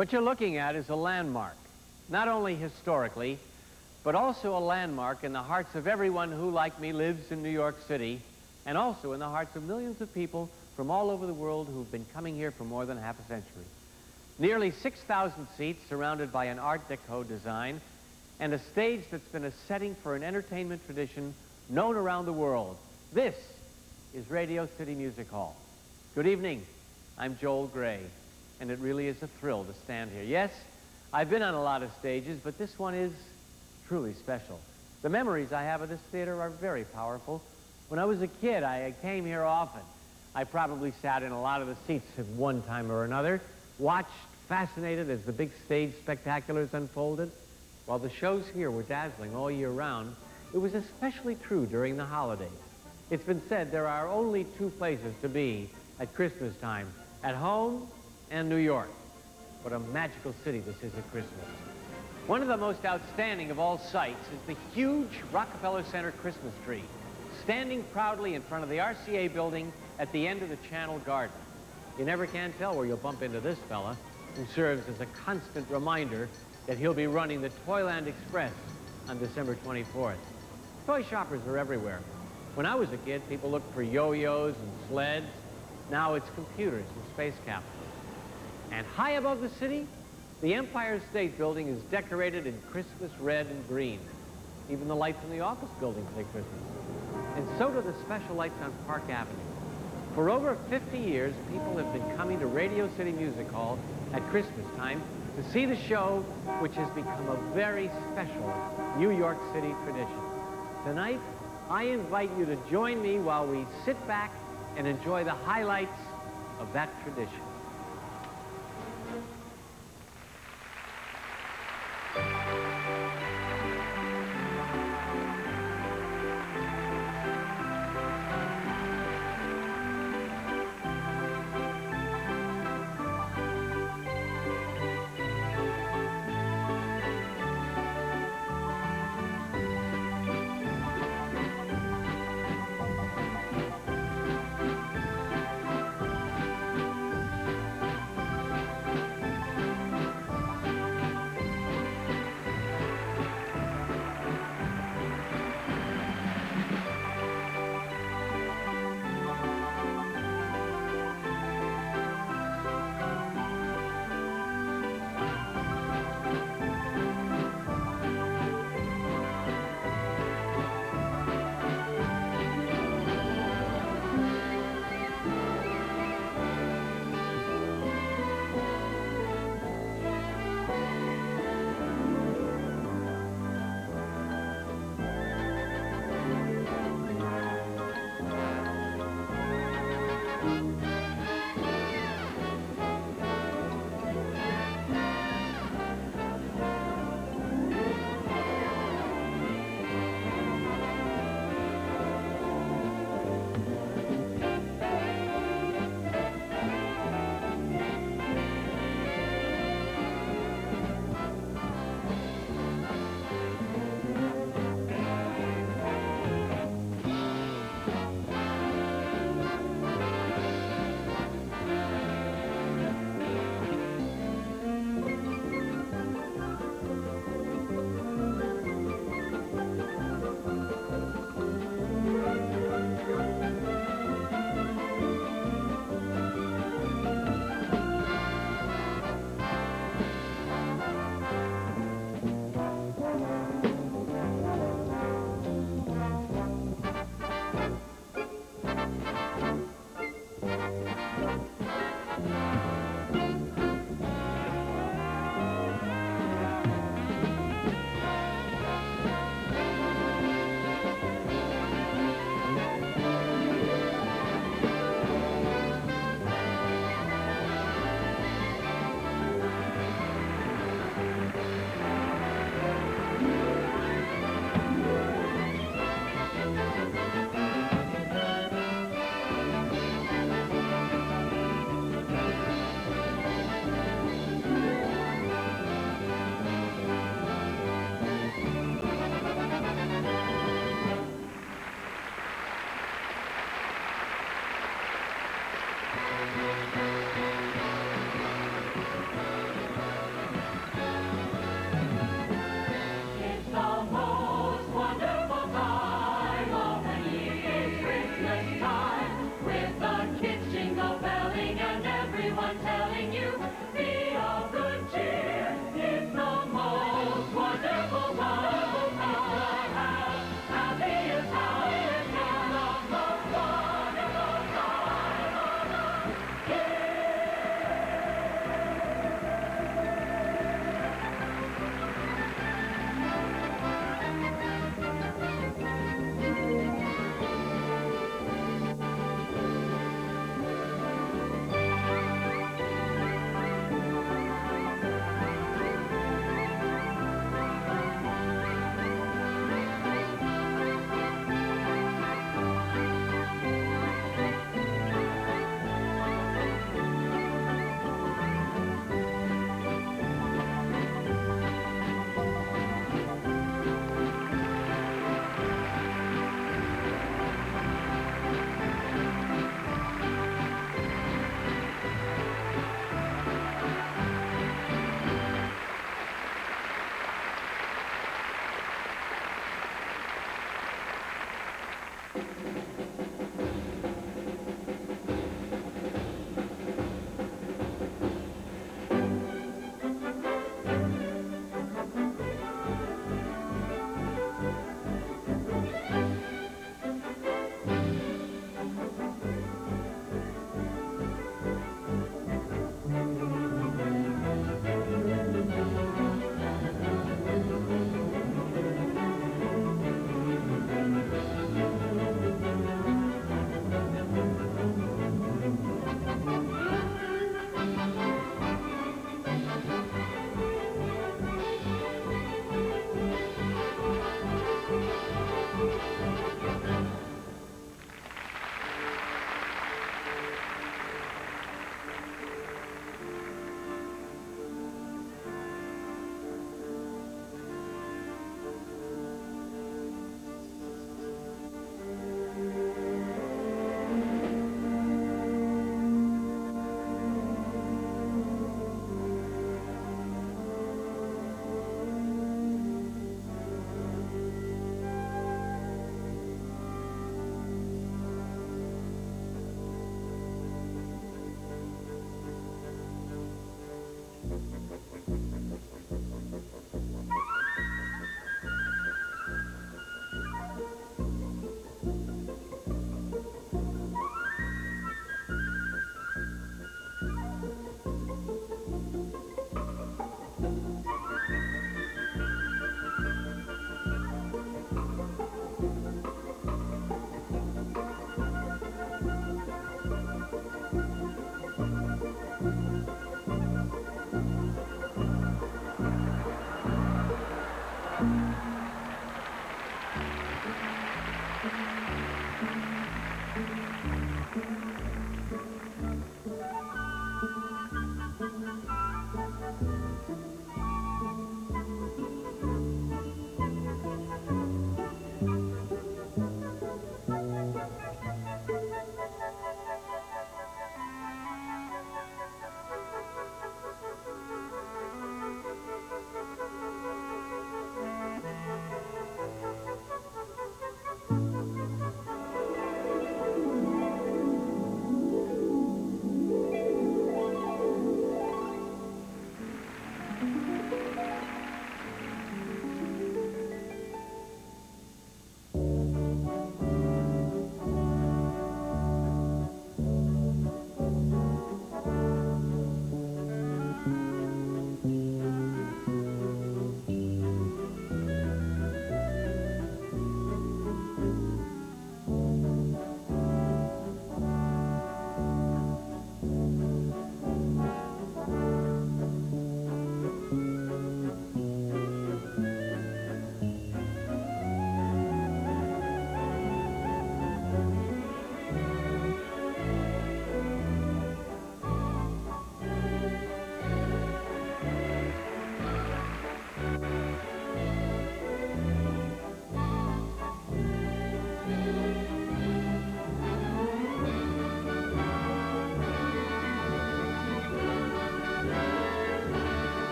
What you're looking at is a landmark, not only historically, but also a landmark in the hearts of everyone who, like me, lives in New York City, and also in the hearts of millions of people from all over the world who've been coming here for more than half a century. Nearly 6,000 seats surrounded by an Art Deco design and a stage that's been a setting for an entertainment tradition known around the world. This is Radio City Music Hall. Good evening. I'm Joel Grey, and it really is a thrill to stand here. Yes, I've been on a lot of stages, but this one is truly special. The memories I have of this theater are very powerful. When I was a kid, I came here often. I probably sat in a lot of the seats at one time or another, watched fascinated as the big stage spectaculars unfolded. While the shows here were dazzling all year round, it was especially true during the holidays. It's been said there are only two places to be at Christmas time, at home and New York. What a magical city this is at Christmas. One of the most outstanding of all sights is the huge Rockefeller Center Christmas tree, standing proudly in front of the RCA building at the end of the Channel Garden. You never can tell where you'll bump into this fella, who serves as a constant reminder that he'll be running the Toyland Express on December 24th. Toy shoppers are everywhere. When I was a kid, people looked for yo-yos and sleds. Now it's computers and space capsules. And high above the city, the Empire State Building is decorated in Christmas red and green. Even the lights in the office buildings say Christmas. And so do the special lights on Park Avenue. For over 50 years, people have been coming to Radio City Music Hall at Christmas time to see the show, which has become a very special New York City tradition. Tonight, I invite you to join me while we sit back and enjoy the highlights of that tradition.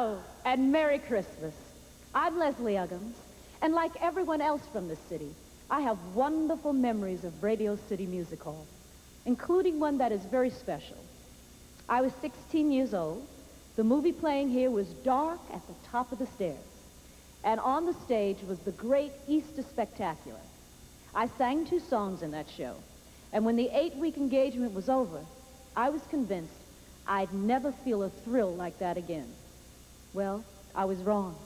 Hello, and Merry Christmas. I'm Leslie Uggams, and like everyone else from the city, I have wonderful memories of Radio City Music Hall, including one that is very special. I was 16 years old. The movie playing here was dark at the top of the stairs, and on the stage was the great Easter Spectacular. I sang 2 songs in that show, and when the 8-week engagement was over, I was convinced I'd never feel a thrill like that again. Well, I was wrong.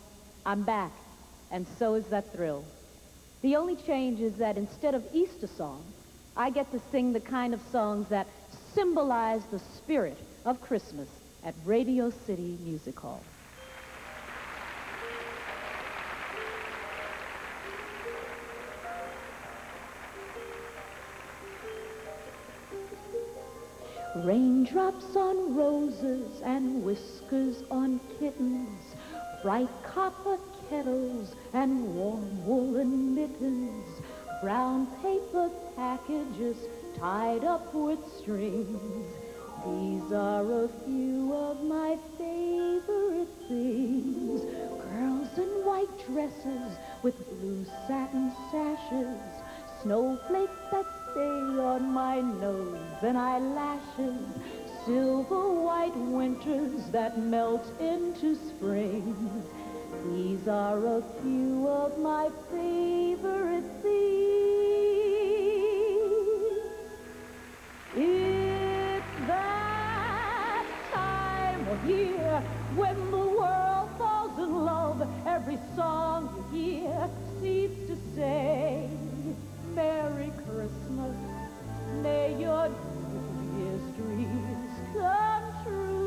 I'm back, and so is that thrill. The only change is that instead of Easter songs, I get to sing the kind of songs that symbolize the spirit of Christmas at Radio City Music Hall. Raindrops on roses and whiskers on kittens, bright copper kettles and warm woolen mittens, brown paper packages tied up with strings. These are a few of my favorite things. Girls in white dresses with blue satin sashes, snowflakes that stay on my nose and eyelashes, silver white winters that melt into springs. These are a few of my favorite things. It's that time of year when the world falls in love. Every song you hear seems to say, Merry Christmas, may your New Year's dreams come true.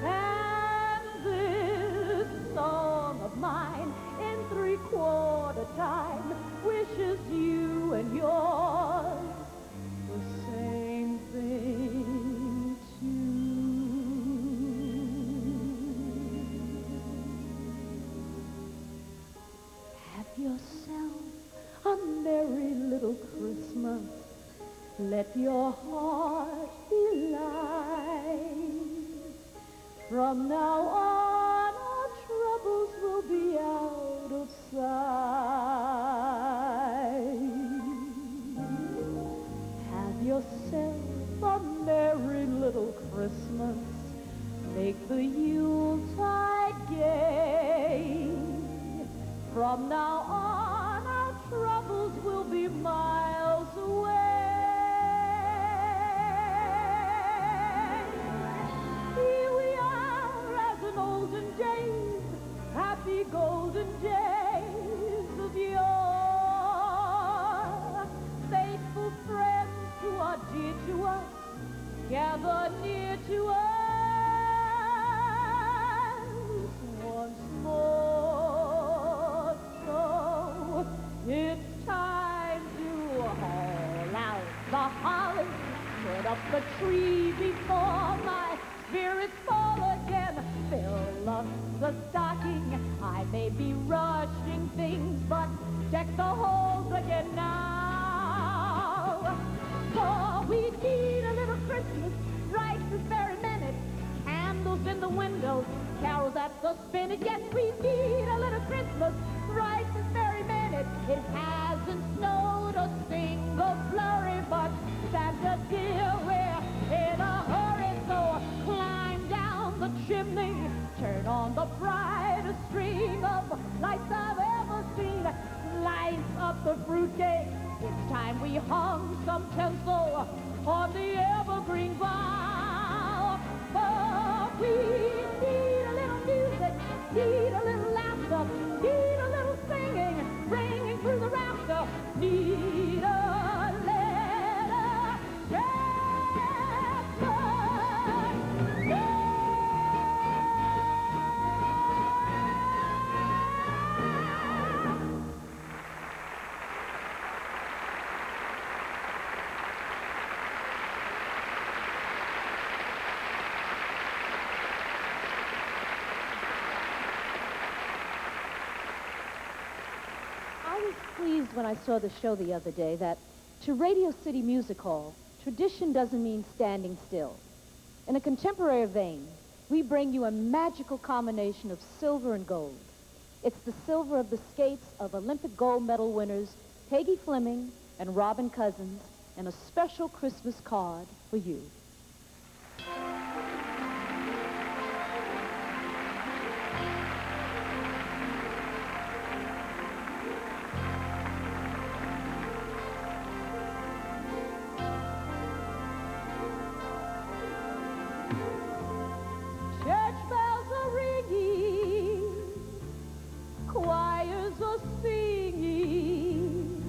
And this song of mine in 3/4 time wishes you and yours the same thing too. Have yourself a merry little Christmas. Let your heart be light. From now on, our troubles will be out of sight. Have yourself a merry little Christmas. Make the Yuletide gay. From now on, our troubles will be miles away. Here we are as in olden days, happy golden days of yore. Faithful friends who are dear to us, gather near to us once more. So it's time to haul out the holly, put up the tree before my spirits fall again. Fill up the stocking, I may be rushing things, but deck the halls again now. For we need a little Christmas right this very minute. Candles in the windows, carols at the spinet. Yes, we need a little Christmas right this very minute. It hasn't snowed a single flurry, but Santa dear, we're in a hurry. So climb down the chimney, turn on the brightest string of lights I've ever seen. Light up the fruitcake. It's time we hung some tinsel on the evergreen bough. For we need a little music, need a little laughter, need a little singing, ringing through the rafter, need a little Christmas. I was pleased when I saw the show the other day that to Radio City Music Hall, tradition doesn't mean standing still. In a contemporary vein, we bring you a magical combination of silver and gold. It's the silver of the skates of Olympic gold medal winners Peggy Fleming and Robin Cousins, and a special Christmas card for you. Church bells are ringing, choirs are singing,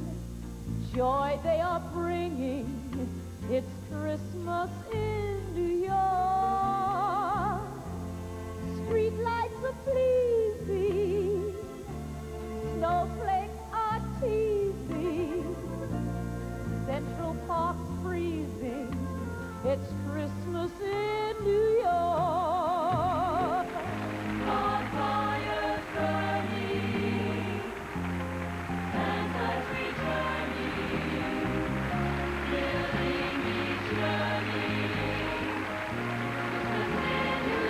joy they are bringing, it's Christmas in New York. Street lights are pleasing, snowflakes are teasing, Central Park's freezing, it's Christmas in New York. Bonfires burning, Santa's returning, filling each journey. Christmas in New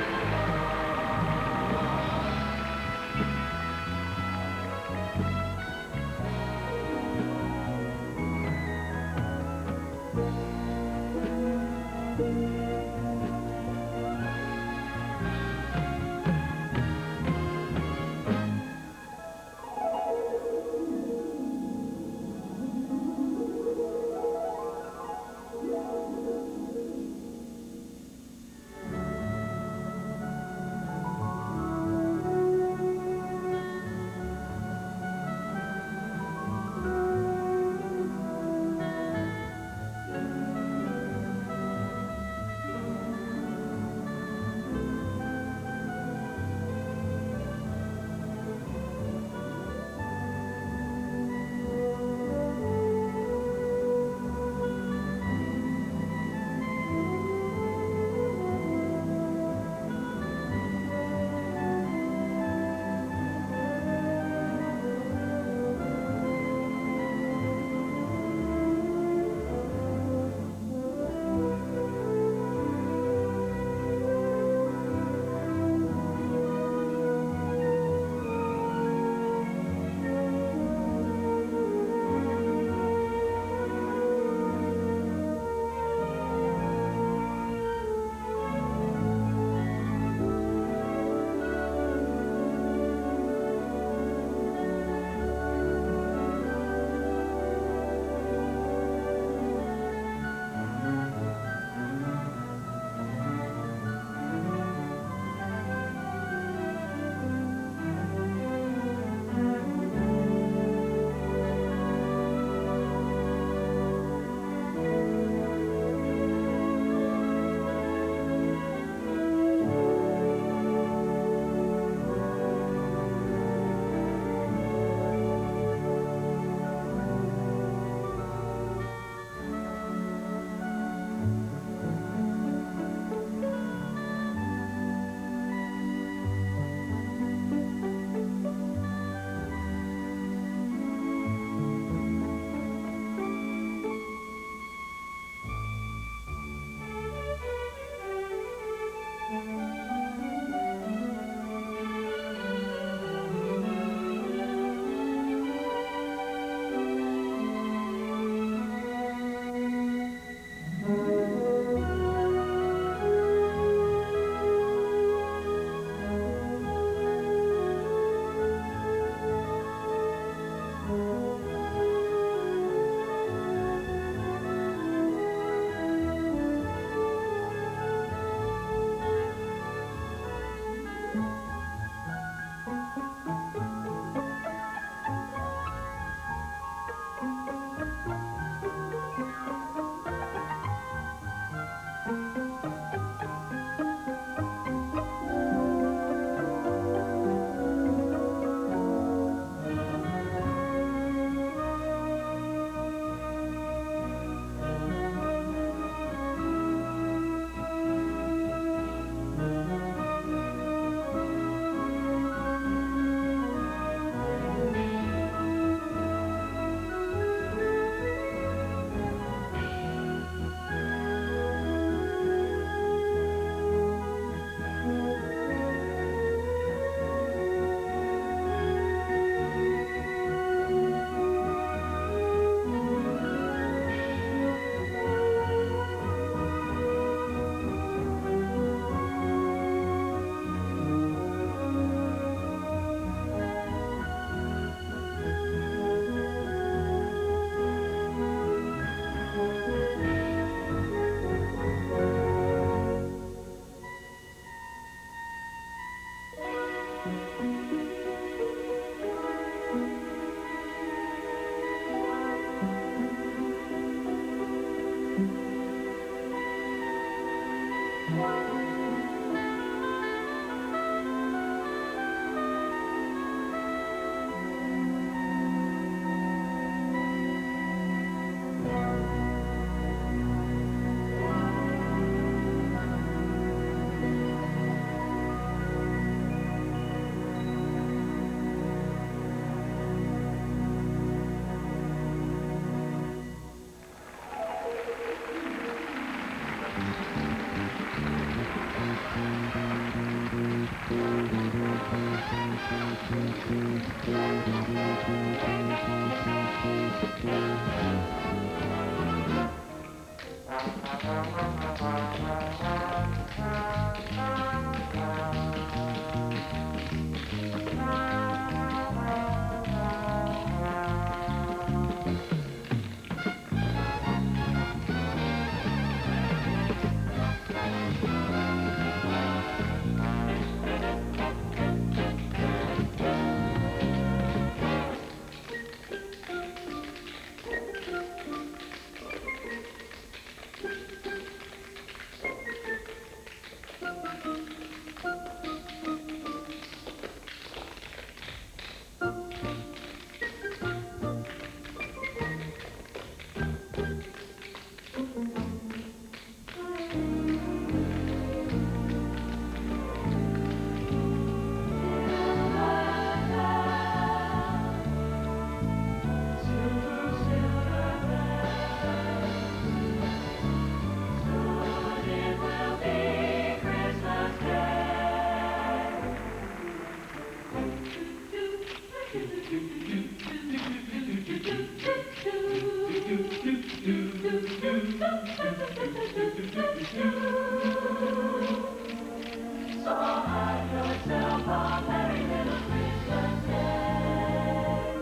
So have yourself a merry little Christmas day.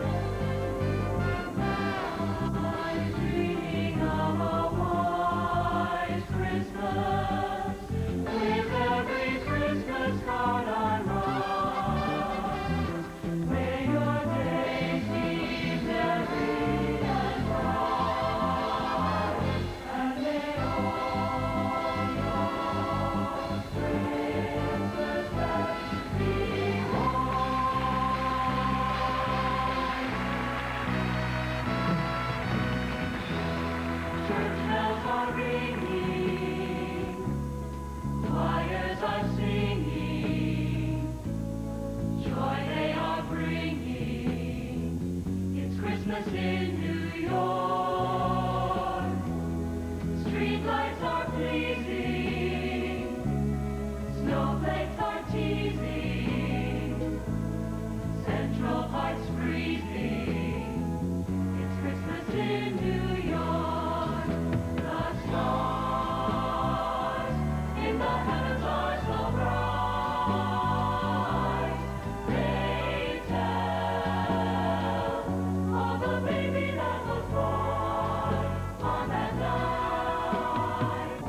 I'm dreaming of a wise Christmas, with every Christmas card I write. May your days be merry and bright, and may all your Christmas days be church bells are ringing, choirs are singing, joy they are bringing. It's Christmas in New York. Streetlights are pleasing, snowflakes are teasing, Central Park's freezing. It's Christmas in New York. The stars in the heavens are so bright. They tell of the baby that was born on that night.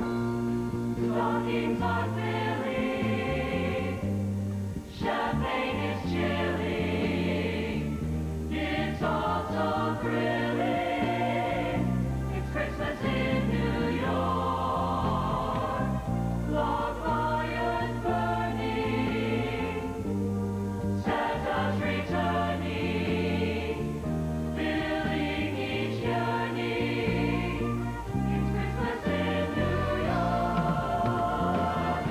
Stockings are filling, champagne is chilling. It's all so thrilling. It's Christmas in New York. Log fires burning, Santa's returning, filling each yearning. It's Christmas in New York.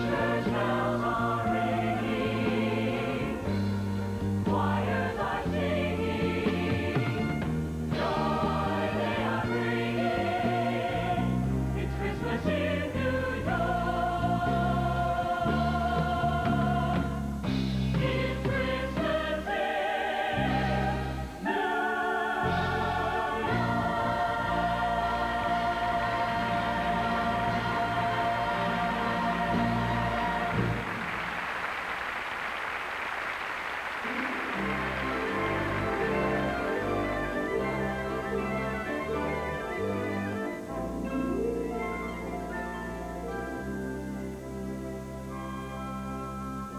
Church bells are ringing, choirs are singing, joy they are bringing. It's Christmas in New York. It's Christmas in New York.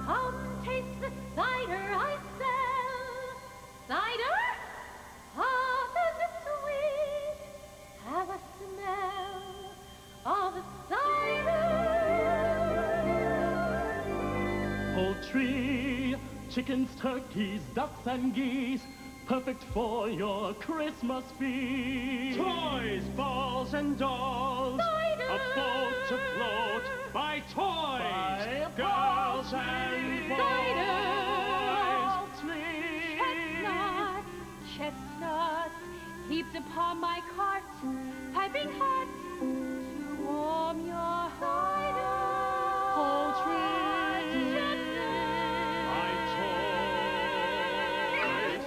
Come taste the cider I sell. Cider? Hot and sweet. Have a smell of the cider. Poultry, chickens, turkeys, ducks, and geese, perfect for your Christmas feast. Toys, balls, and dolls, Cider! a boat afloat by toys, By girls and boys. Cider! Poultry, Chestnuts, chestnuts, heaped upon my cart, piping hot to warm your heart. Poultry, Chestnuts, by toys.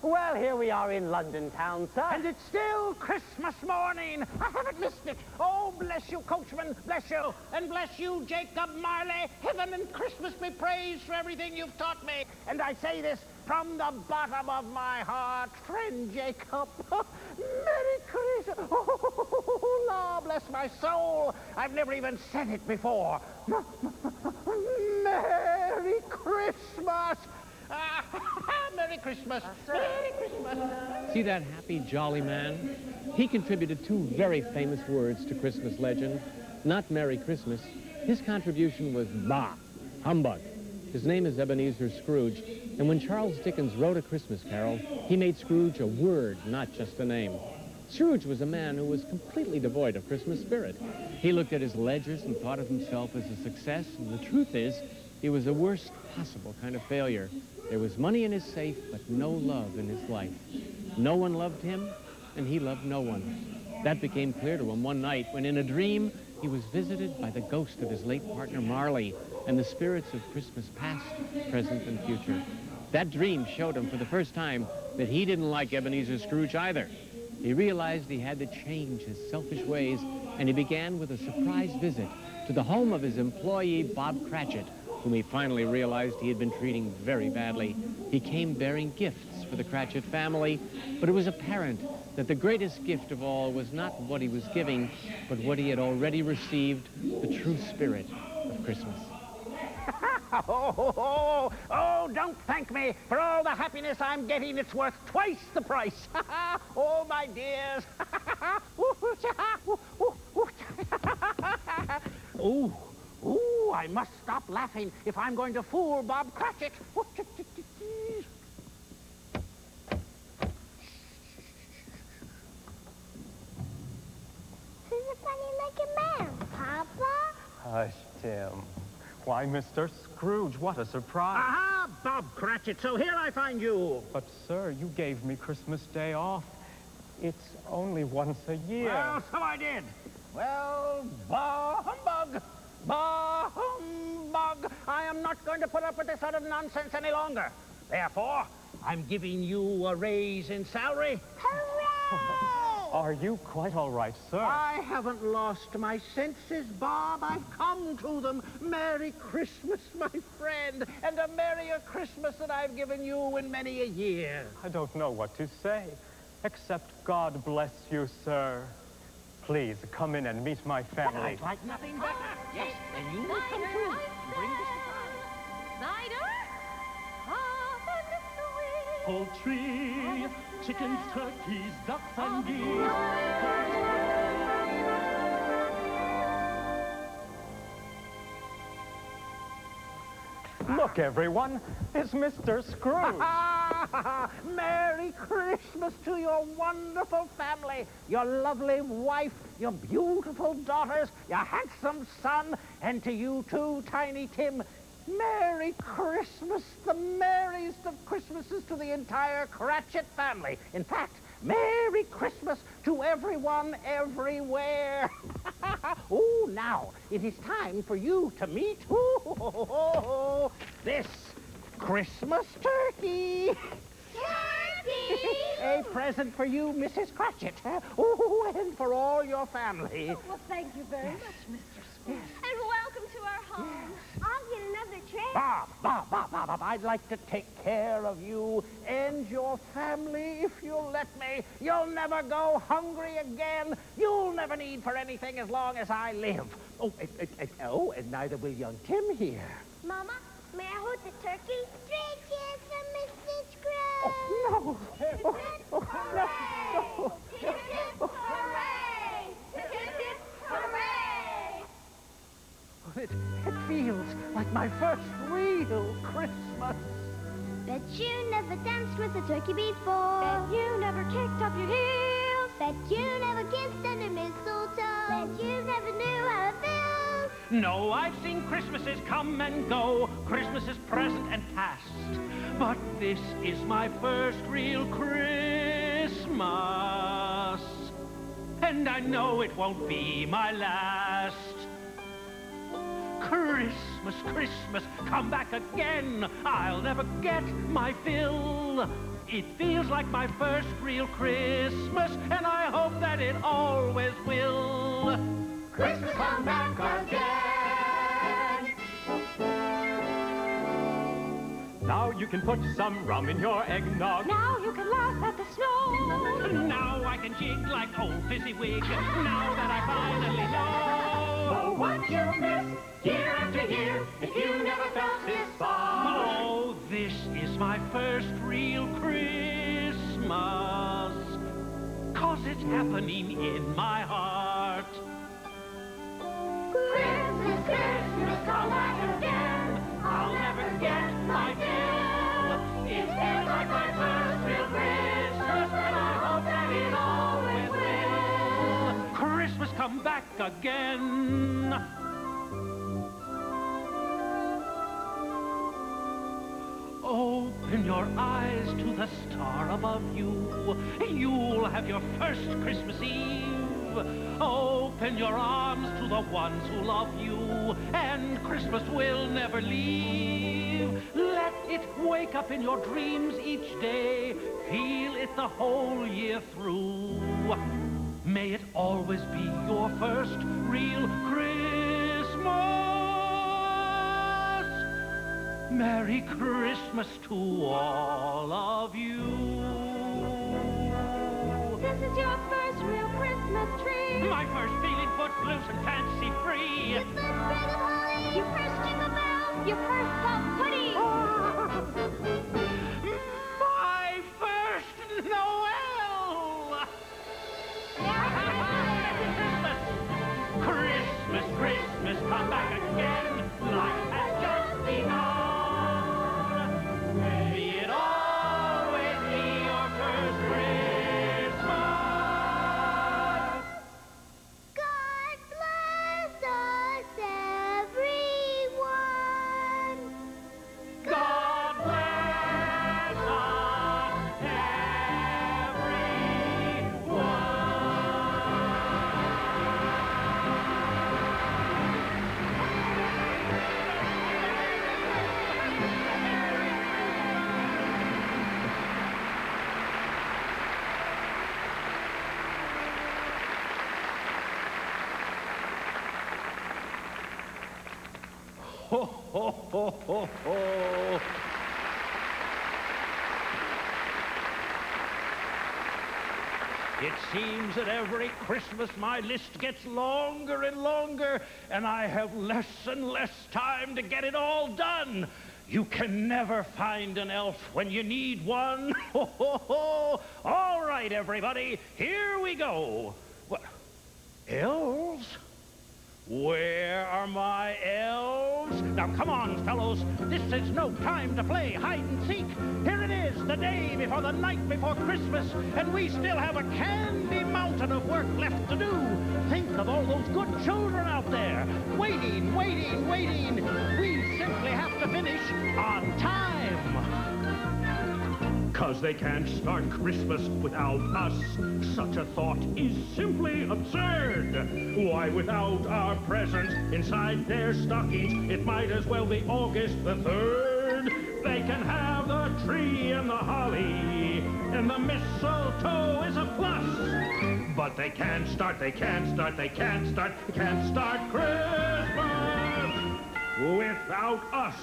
Well, here we are in London town, sir. And it's still Christmas morning. I haven't missed it. Oh, bless you, coachman, bless you. And bless you, Jacob Marley. Heaven and Christmas be praised for everything you've taught me. And I say this from the bottom of my heart, friend Jacob. Merry Christmas. Oh, Lord bless my soul. I've never even said it before. Merry Christmas. Merry Christmas. Merry Christmas. See that happy, jolly man? He contributed two very famous words to Christmas legend. Not Merry Christmas. His contribution was bah, humbug. His name is Ebenezer Scrooge, and when Charles Dickens wrote A Christmas Carol, he made Scrooge a word, not just a name. Scrooge was a man who was completely devoid of Christmas spirit. He looked at his ledgers and thought of himself as a success, and the truth is, He was the worst possible kind of failure. There was money in his safe, but no love in his life. No one loved him, and he loved no one. That became clear to him one night when in a dream he was visited by the ghost of his late partner Marley and the spirits of Christmas past, present, and future. That dream showed him for the first time that he didn't like Ebenezer Scrooge either. He realized he had to change his selfish ways, and he began with a surprise visit to the home of his employee, Bob Cratchit, whom he finally realized he had been treating very badly. He came bearing gifts for the Cratchit family, but it was apparent that the greatest gift of all was not what he was giving, but what he had already received, the true spirit of Christmas. Oh, don't thank me for all the happiness I'm getting. It's worth twice the price. Oh, my dears. Ooh, I must stop laughing if I'm going to fool Bob Cratchit. Who's a funny-looking man, Papa? Hush, Tim. Why, Mr. Scrooge, what a surprise. Aha, Bob Cratchit, so here I find you. But, sir, you gave me Christmas Day off. It's only once a year. Well, so I did. Well, bah humbug. Bah humbug. I am not going to put up with this sort of nonsense any longer. Therefore, I'm giving you a raise in salary. Hooray! Are you quite all right, sir? I haven't lost my senses, Bob. I've come to them. Merry Christmas, my friend, and a merrier Christmas than I've given you in many a year. I don't know what to say, except God bless you, sir. Please, come in and meet my family. I'd like nothing better. Yes, and you will come too. Bring the surprise. Snyder? Up under the wing. Poultry, chickens, turkeys, ducks, and geese. Look, everyone, it's Mr. Scrooge. Merry Christmas to your wonderful family, your lovely wife, your beautiful daughters, your handsome son, and to you too, Tiny Tim. Merry Christmas, the merriest of Christmases to the entire Cratchit family. In fact, Merry Christmas to everyone, everywhere. Oh, now, it is time for you to meet this Christmas turkey. Turkey! A present for you, Mrs. Cratchit. Oh, and for all your family. Well, thank you very much, Mr. Scrooge. And welcome to our home. I'll get another tray. Bob, I'd like to take care of you and your family if you'll let me. You'll never go hungry again. You'll never need for anything as long as I live. Oh, and neither will young Tim here. Mama, may I hold the turkey? 3 cheers for Mr. Scrooge. No. No. Hooray! Hooray! It feels like my first real Christmas. Bet you never danced with a turkey before. Bet you never kicked up your heels. Bet you never kissed under mistletoe. Bet you never knew how it feels. No, I've seen Christmases come and go, Christmases present and past. But this is my first real Christmas. And I know it won't be my last. Christmas, Christmas, come back again. I'll never get my fill. It feels like my first real Christmas, and I hope that it always will. Christmas come back again. Now you can put some rum in your eggnog. Now you can laugh at the snow. Now I can jig like old Fezziwig, now that I finally know. Oh, what you missed year after year, if you never felt this far. Oh, this is my first real Christmas, 'cause it's happening in my heart. Christmas, Christmas, come back again. I'll never get my fill. It feels like my first real Christmas, and I hope that it always will. Christmas come back again. Open your eyes to the star above you. You'll have your first Christmas Eve. Open your arms to the ones who love you, and Christmas will never leave. Let it wake up in your dreams each day. Feel it the whole year through. May it always be your first real Christmas. Merry Christmas to all of you. This is your first real Christmas tree. My first feeling footloose and fancy free. Your first sprig of holly. Your first jingle bell. Your first puff pudding. My first Noel! Christmas, Christmas, come back again. Life has just begun. May it always be your first Christmas. God bless us, everyone. God bless us, Ho, ho, ho, ho, ho. It seems that every Christmas my list gets longer and longer, and I have less and less time to get it all done. You can never find an elf when you need one. Ho, ho, ho. All right, everybody, here we go. What? Elves? Where are my elves? Now, come on, fellows. This is no time to play hide and seek. Here it is, the day before the night before Christmas, and we still have a candy mountain of work left to do. Think of all those good children out there, waiting, waiting, waiting. We simply have to finish on time. 'Cause they can't start Christmas without us. Such a thought is simply absurd. Why, without our presents inside their stockings, it might as well be August the 3rd. They can have the tree and the holly, and the mistletoe is a plus. But they can't start Christmas without us.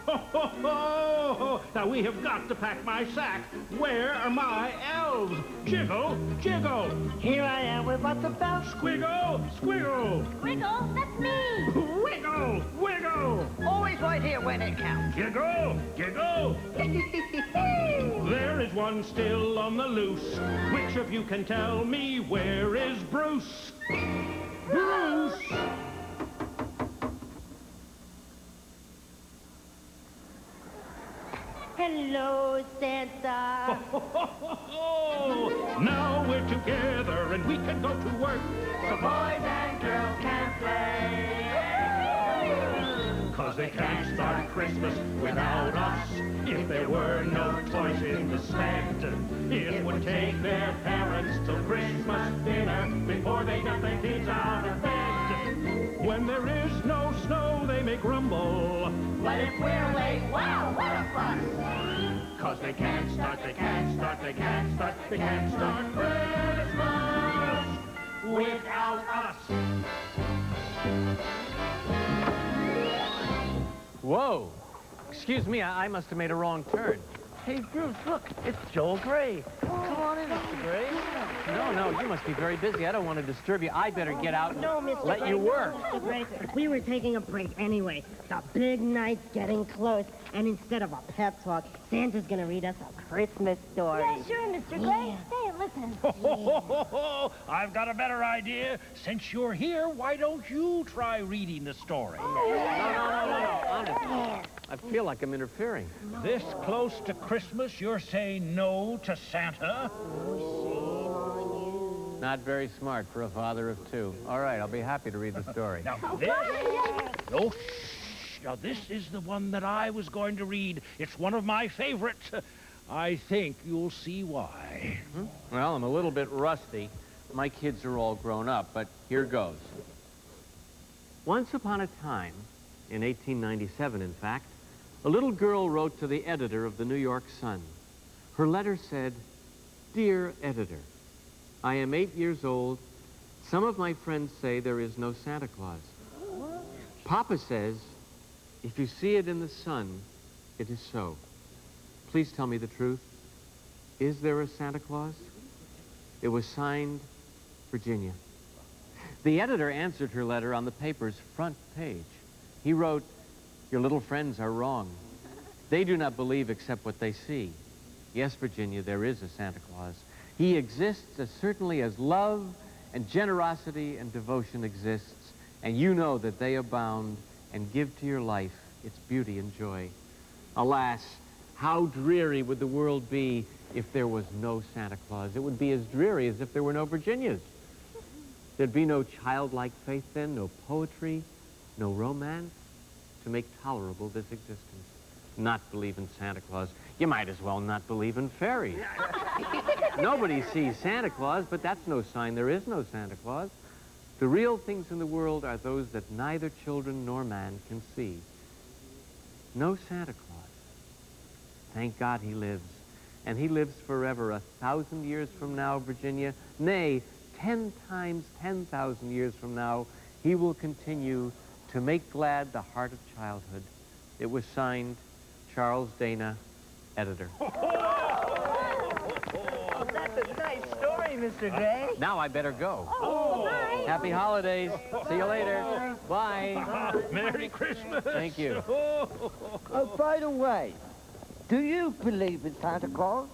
Ho, ho, ho. Now we have got to pack my sack. Where are my elves? Jiggle, jiggle. Here I am with lots of bells. Squiggle, squiggle. Wiggle, that's me. Wiggle, wiggle. Always right here when it counts. Giggle, giggle. There is one still on the loose. Which of you can tell me where is Bruce? Bruce! Hello, Santa. Now we're together and we can go to work. The boys and girls can play. 'Cause they can't start Christmas without us. If there were no toys in the sled, it would take their parents to Christmas dinner before they get their kids out of bed. When there is no snow, they may grumble. But if we're late, wow, what a fuss. 'Cause they can't start Christmas without us. Whoa! Excuse me, I must have made a wrong turn. Hey, Bruce, look, it's Joel Gray. Come on in, Mr. Gray. No, you must be very busy. I don't want to disturb you. I better get out and No, Mr. let Gray, you work. Mr. Gray, we were taking a break anyway. The big night's getting close, and instead of a pep talk, Santa's gonna read us a Christmas story. Yeah, sure, Mr. Gray. Stay and listen. I've got a better idea. Since you're here, why don't you try reading the story? No. Honest. I feel like I'm interfering. This close to Christmas, you're saying no to Santa? Not very smart for a father of two. All right, I'll be happy to read the story. Now, this... Oh, shh. Now, this is the one that I was going to read. It's one of my favorites. I think you'll see why. Well, I'm a little bit rusty. My kids are all grown up, but here goes. Once upon a time, in 1897, in fact, a little girl wrote to the editor of the New York Sun. Her letter said, "Dear editor, I am 8 years old. Some of my friends say there is no Santa Claus. Papa says, if you see it in the sun, it is so. Please tell me the truth. Is there a Santa Claus?" It was signed, Virginia. The editor answered her letter on the paper's front page. He wrote, "Your little friends are wrong. They do not believe except what they see. Yes, Virginia, there is a Santa Claus. He exists as certainly as love and generosity and devotion exists, and you know that they abound and give to your life its beauty and joy. Alas, how dreary would the world be if there was no Santa Claus? It would be as dreary as if there were no Virginias. There'd be no childlike faith then, no poetry, no romance to make tolerable this existence. Not believe in Santa Claus. You might as well not believe in fairies. Nobody sees Santa Claus, but that's no sign there is no Santa Claus. The real things in the world are those that neither children nor man can see. No Santa Claus. Thank God he lives. And he lives forever, 1,000 years from now, Virginia. Nay, 10 times 10,000 years from now, he will continue to make glad the heart of childhood. It was signed, Charles Dana, editor. That's a nice story, Mr. Gray. Now I better go. Oh, bye. Happy holidays. See you later. Bye. Merry Christmas. Thank you. Oh, by the way, do you believe in Santa Claus?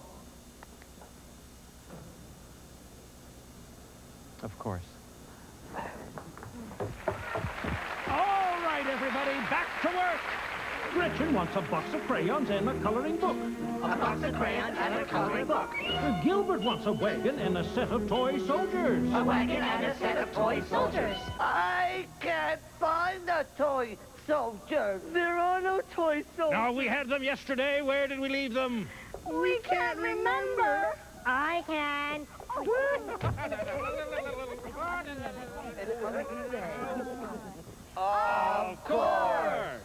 Of course. All right, everybody, back to work. Gretchen wants a box of crayons and a coloring book. A box of crayons and a coloring book. Gilbert wants a wagon and a set of toy soldiers. A wagon and a set of toy soldiers. I can't find a toy soldier. There are no toy soldiers. No, we had them yesterday. Where did we leave them? We can't remember. I can. Of course.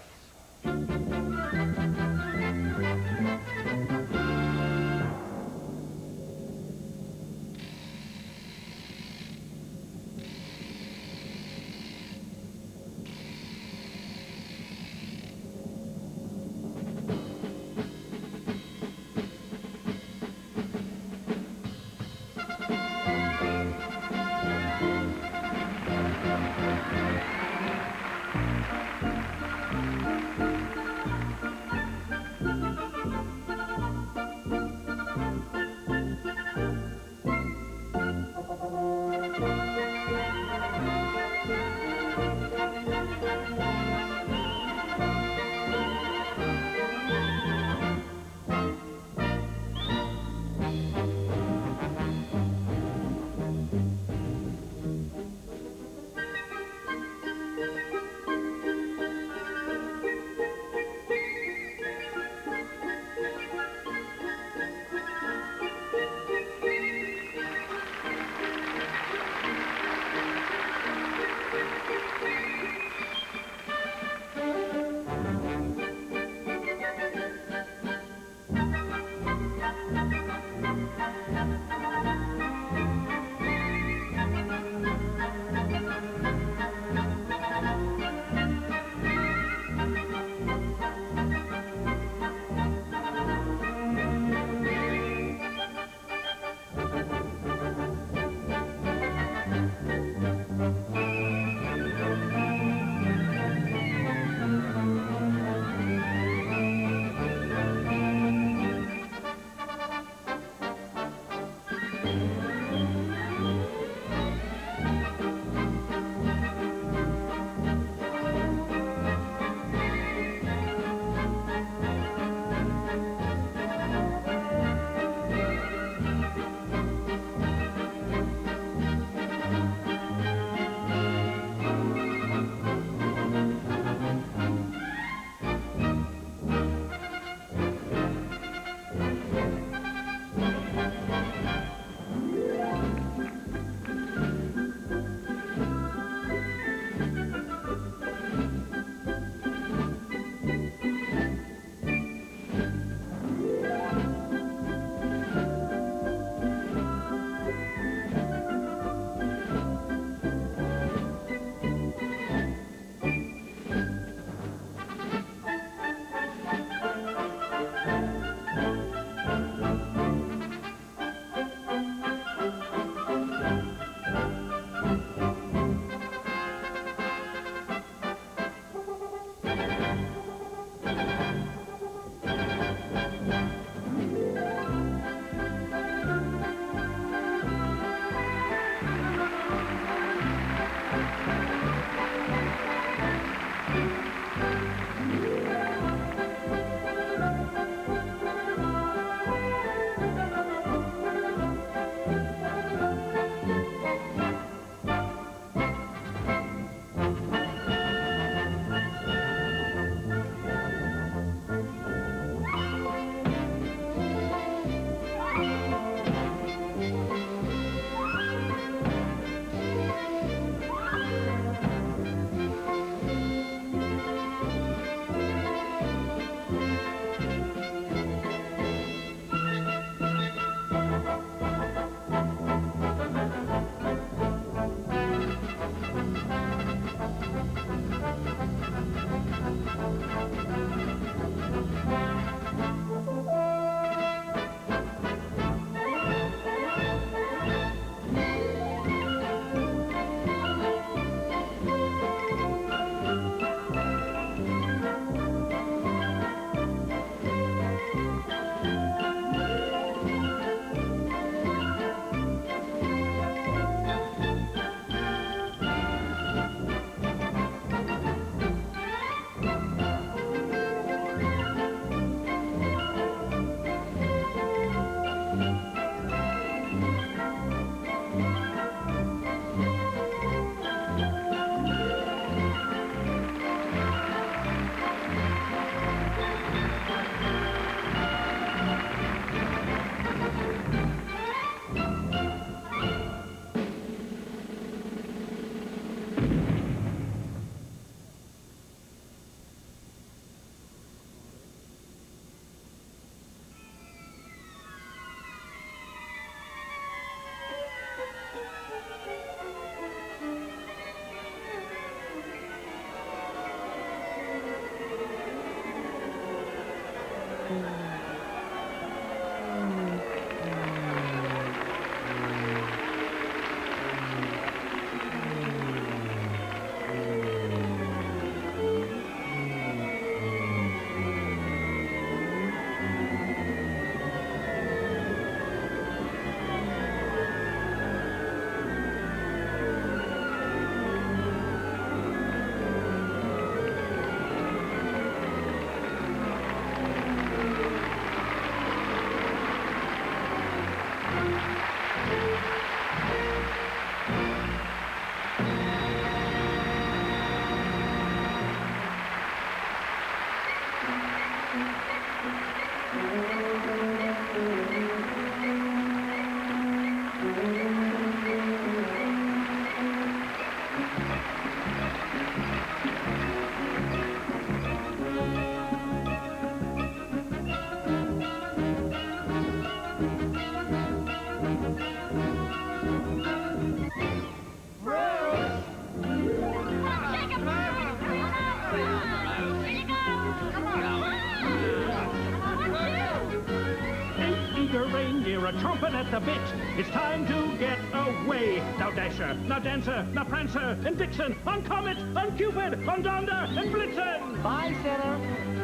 A trumpet at the bit. It's time to get away. Now Dasher, now Dancer, now Prancer, and Vixen, on Comet, on Cupid, on Donder, and Blitzen. Bye, Santa.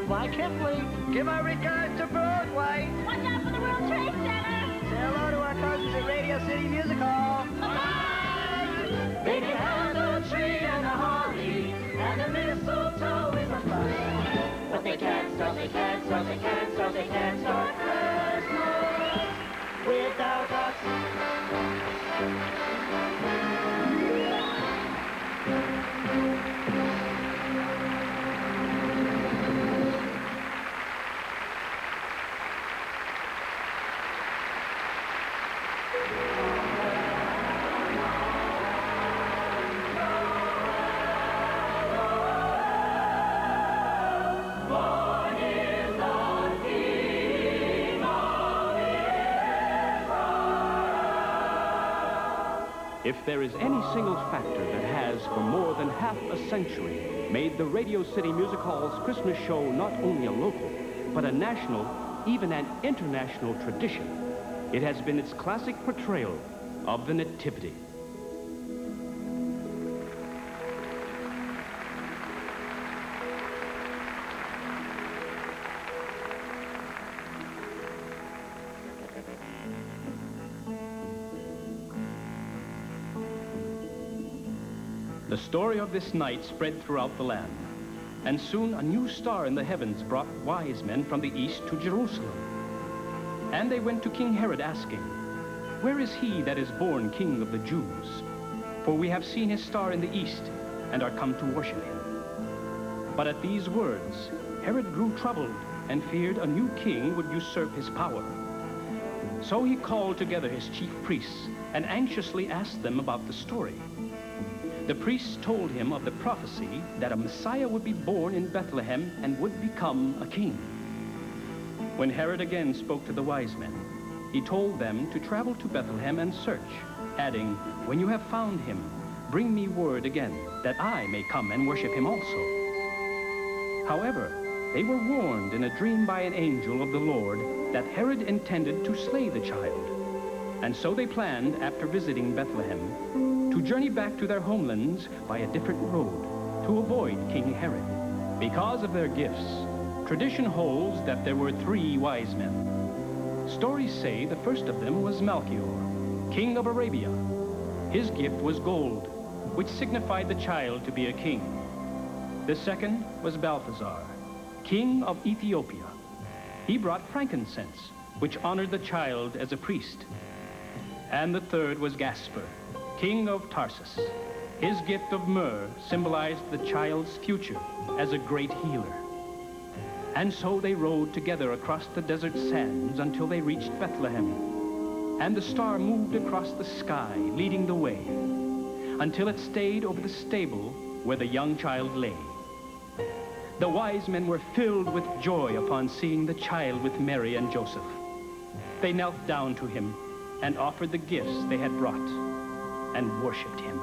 Bye, Kipling. Give our regards to Broadway. Watch out for the World Trade Center. Say hello to our cousins at Radio City Music Hall. Bye-bye. They can have the tree and the holly, and the mistletoe is a fun. But they can't start Christmas without us. If there is any single factor that has, for more than half a century, made the Radio City Music Hall's Christmas show not only a local, but a national, even an international tradition, it has been its classic portrayal of the Nativity. The story of this night spread throughout the land, and soon a new star in the heavens brought wise men from the east to Jerusalem. And they went to King Herod asking, "Where is he that is born King of the Jews? For we have seen his star in the east, and are come to worship him." But at these words, Herod grew troubled, and feared a new king would usurp his power. So he called together his chief priests, and anxiously asked them about the story. The priests told him of the prophecy that a Messiah would be born in Bethlehem and would become a king. When Herod again spoke to the wise men, he told them to travel to Bethlehem and search, adding, "When you have found him, bring me word again, that I may come and worship him also." However, they were warned in a dream by an angel of the Lord that Herod intended to slay the child. And so they planned, after visiting Bethlehem, to journey back to their homelands by a different road to avoid King Herod. Because of their gifts, tradition holds that there were 3 wise men. Stories say the first of them was Melchior, king of Arabia. His gift was gold, which signified the child to be a king. The second was Balthazar, king of Ethiopia. He brought frankincense, which honored the child as a priest. And the third was Gaspar, king of Tarsus. His gift of myrrh symbolized the child's future as a great healer. And so they rode together across the desert sands until they reached Bethlehem. And the star moved across the sky, leading the way, until it stayed over the stable where the young child lay. The wise men were filled with joy upon seeing the child with Mary and Joseph. They knelt down to him and offered the gifts they had brought, and worshipped him.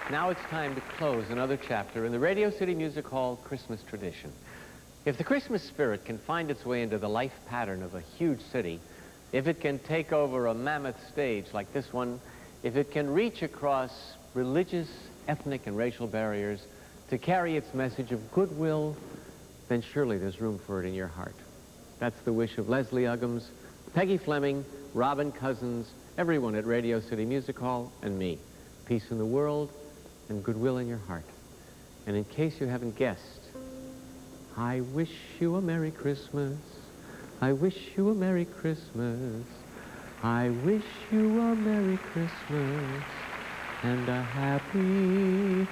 Now it's time to close another chapter in the Radio City Music Hall Christmas tradition. If the Christmas spirit can find its way into the life pattern of a huge city, if it can take over a mammoth stage like this one, if it can reach across religious, ethnic, and racial barriers to carry its message of goodwill, then surely there's room for it in your heart. That's the wish of Leslie Uggams, Peggy Fleming, Robin Cousins, everyone at Radio City Music Hall, and me. Peace in the world and goodwill in your heart. And in case you haven't guessed, I wish you a Merry Christmas. I wish you a Merry Christmas. I wish you a Merry Christmas and a Happy New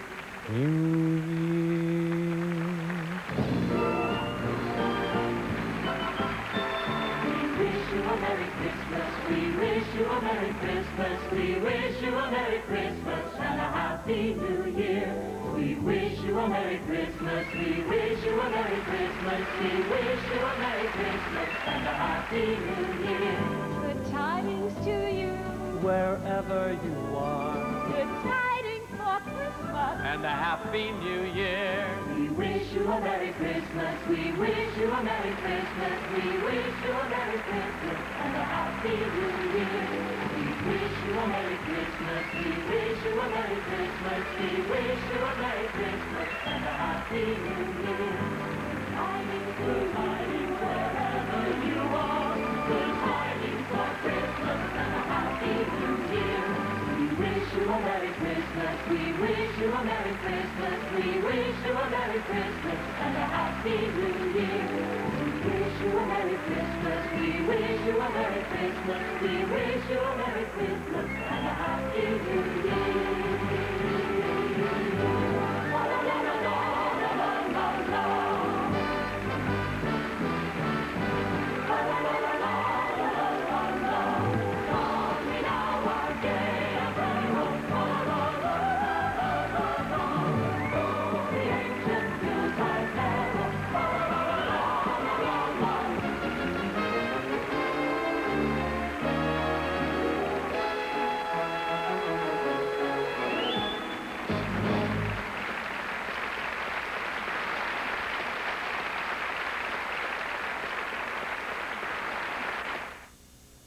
Year. We wish you a Merry Christmas. We wish you a Merry Christmas and a Happy New Year. We wish you a Merry Christmas. We wish you a Merry Christmas. We wish you a Merry Christmas and a Happy New Year. Good tidings to you, Wherever you are, good tidings for Christmas. and a Happy New Year. We wish you a Merry Christmas. We wish you a Merry Christmas. We wish you a Merry Christmas and a Happy New Year. We wish you a Merry Christmas. We wish you a Merry Christmas. We wish you a Merry Christmas and a Happy New Year. Good tidings wherever you are. Good tidings for Christmas and a Happy New Year. We wish you a Merry Christmas. We wish you a Merry Christmas. We wish you a Merry Christmas and a Happy New Year. We wish you a Merry Christmas. We wish you a Merry Christmas. We wish you a Merry Christmas and a Happy New Year.